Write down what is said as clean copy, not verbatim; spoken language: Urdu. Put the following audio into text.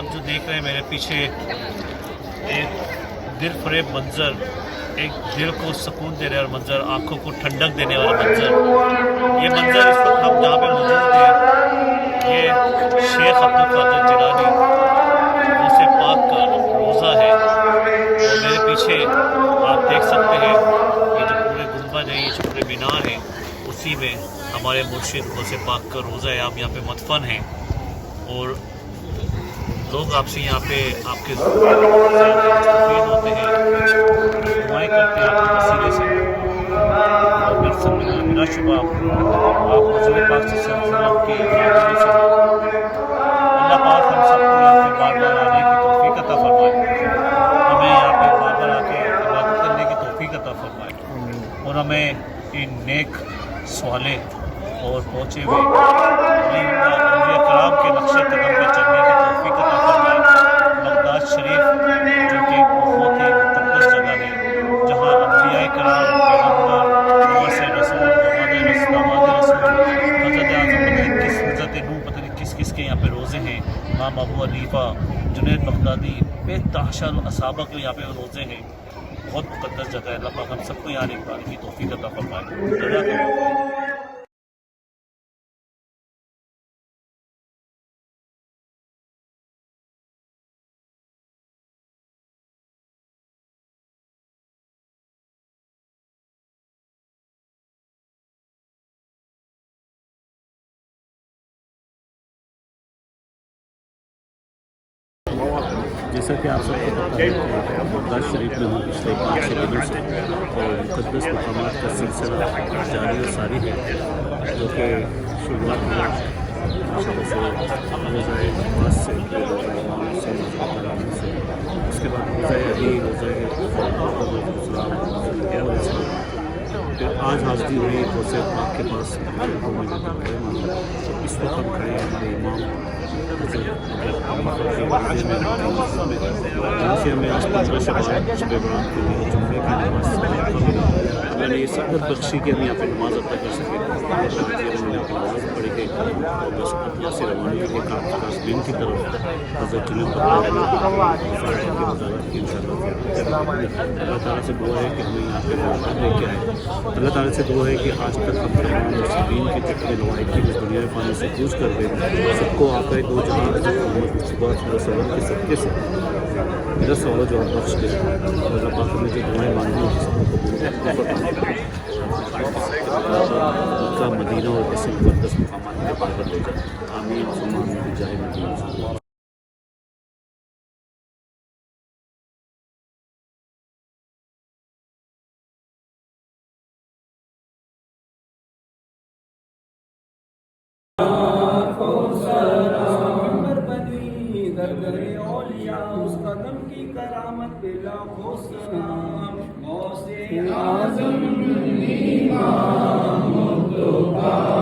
آپ جو دیکھ رہے ہیں میرے پیچھے ایک دل فریب منظر، ایک دل کو سکون دینے والا منظر، آنکھوں کو ٹھنڈک دینے والا منظر، یہ منظر اس وقت ہم جہاں پہ موجود ہیں یہ شیخ عبدالقادر جیلانی غوث پاک کا روضہ ہے، اور میرے پیچھے آپ دیکھ سکتے ہیں یہ جو پورے گنبد ہے، یہ جو پورے مینار ہے، اسی میں ہمارے مرشد غوث پاک کا روضہ ہے۔ آپ یہاں پہ مدفن ہیں اور لوگ آپ سے یہاں پہ آپ کے مستفید ہوتے ہیں، دعائیں کرتے ہیں آپ کے وسیلے سے، اور بلا شبہ آپ حضور پاک صلی اللہ علیہ وسلم کی یاد سے اللہ پاک ہم سب کو یہاں پہ بار بار آنے کی توفیق عطا فرمائے، ہمیں یہاں پہ بار بار آ کے عبادت کرنے کی توفیق عطا فرمائے، اور ہمیں ان نیک سوالے اور پہنچے ہوئے انبیاء کرام کے نقش قدم پہ چلنے کی توفیق عطا فرمائے۔ بغداد شریف جو کہ ایک بہت ہی مقدس جگہ ہے، جہاں انبیاء کرام، پیغمبر، وارث رسول، داماد رسول، حضرت اعظم پتہ نہیں کس، حضرت نوح پتہ نہیں کس کس کے یہاں پہ روزے ہیں، امام ابو حنیفہ، جنید بغدادی، بے تحاشا اصحابہ کے یہاں پہ روزے ہیں۔ بہت مقدس جگہ ہے، اللہ پاک ہم سب کو یہاں آنے کی توفیق عطا فرمائے۔ جیسا کہ آپ سب کو پتہ ہے کہ بغداد شریف میں ہم پچھلے 5-6 دنوں سے اور مقدس مقامات کا سلسلہ جاری و ساری ہے، جو کہ شروعات ہوا ماشاءاللہ سے روزہ عباس سے، اس کے بعد روزہ علی، روزہ پھر آج حاضری ہوئی غوث پاک کے پاس، اس وقت ہم کھڑے ہیں ہمارے امام جنسیہ میں آج 15 شعبان شب برات کے لیے جمعے کی نماز سے موقع ملا، اللہ نے یہ سعادت بخشی کہ ہم یہاں پہ نماز ادا کر سکیں، ہم نے یہاں پہ نماز پڑھی ہے اور بس یہاں سے روانگی کے قاسمین کی طرف حضرت جنید کی وزارت کی انشاءاللہ۔ اللہ تعالیٰ سے دعا ہے کہ ہمیں یہاں پہ برکت لے کے آئے، اللہ تعالیٰ سے دعا ہے کہ آج تک ہم تمام مسلمین کے جتنے لوائقین اس دنیا فانی سے کوچ کر دیں، سب کو آقا دو جہاں حضرت محمد مصطفیٰ صلی اللہ علیہ وسلم کے صدقے سے میرا سوال و جواب بخش دے، اور اللہ پاک ہمیں جو دعائیں مانگی ہیں سب کو قبول مکہ مدینہ اور ایسے مقدس مقامات کے بارے لے جائے، آمین ثم آمین بجاہ نبی۔ درگاہ اولیاء اس قدم کی کرامت پہ لاکھوں سلام، غوث اعظم امام مصطفیٰ